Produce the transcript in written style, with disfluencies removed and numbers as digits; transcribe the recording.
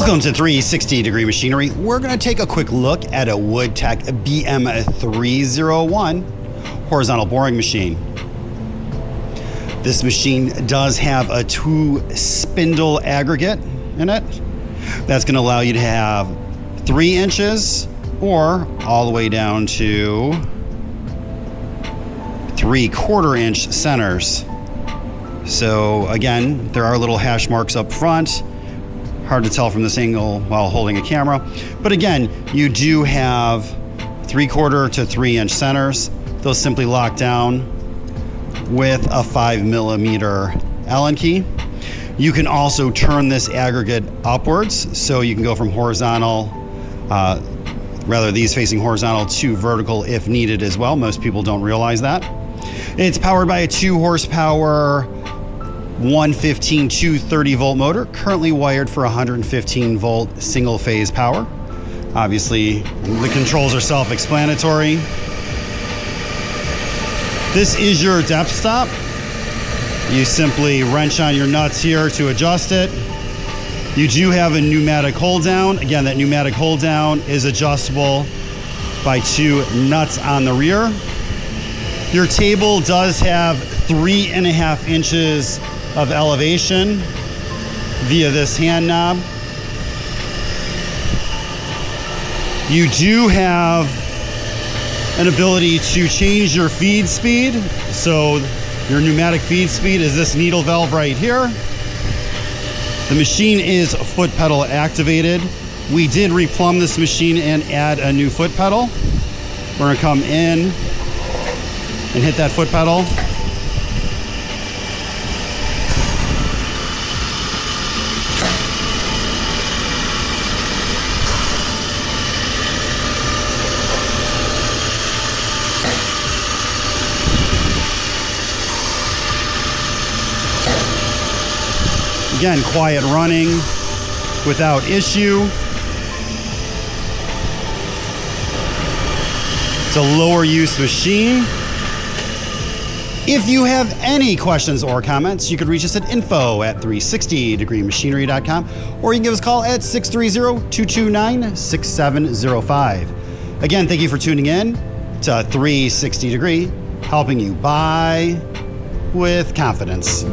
Welcome to 360 Degree Machinery. We're going to take a quick look at a Woodtek BM301 horizontal boring machine. This machine does have a 2 spindle aggregate in it. That's going to allow you to have 3 inches or all the way down to 3/4 inch centers. So again, there are little hash marks up front. Hard to tell from this angle while holding a camera. But again, you do have 3/4 to 3 inch centers. Those simply lock down with a 5mm Allen key. You can also turn this aggregate upwards, so you can go from horizontal, rather these facing horizontal to vertical if needed as well. Most people don't realize that. It's powered by a 2 horsepower 115 230 volt motor, currently wired for 115 volt single phase power. Obviously, the controls are self-explanatory. This is your depth stop. You simply wrench on your nuts here to adjust it. You do have a pneumatic hold down. Again, that pneumatic hold down is adjustable by 2 nuts on the rear. Your table does have 3.5 inches of elevation via this hand knob. You do have an ability to change your feed speed. So your pneumatic feed speed is this needle valve right here. The machine is foot pedal activated. We did replumb this machine and add a new foot pedal. We're gonna come in and hit that foot pedal. Again, quiet running without issue. It's a lower use machine. If you have any questions or comments, you could reach us at info@360degreemachinery.com, or you can give us a call at 630-229-6705. Again, thank you for tuning in to 360 Degree, helping you buy with confidence.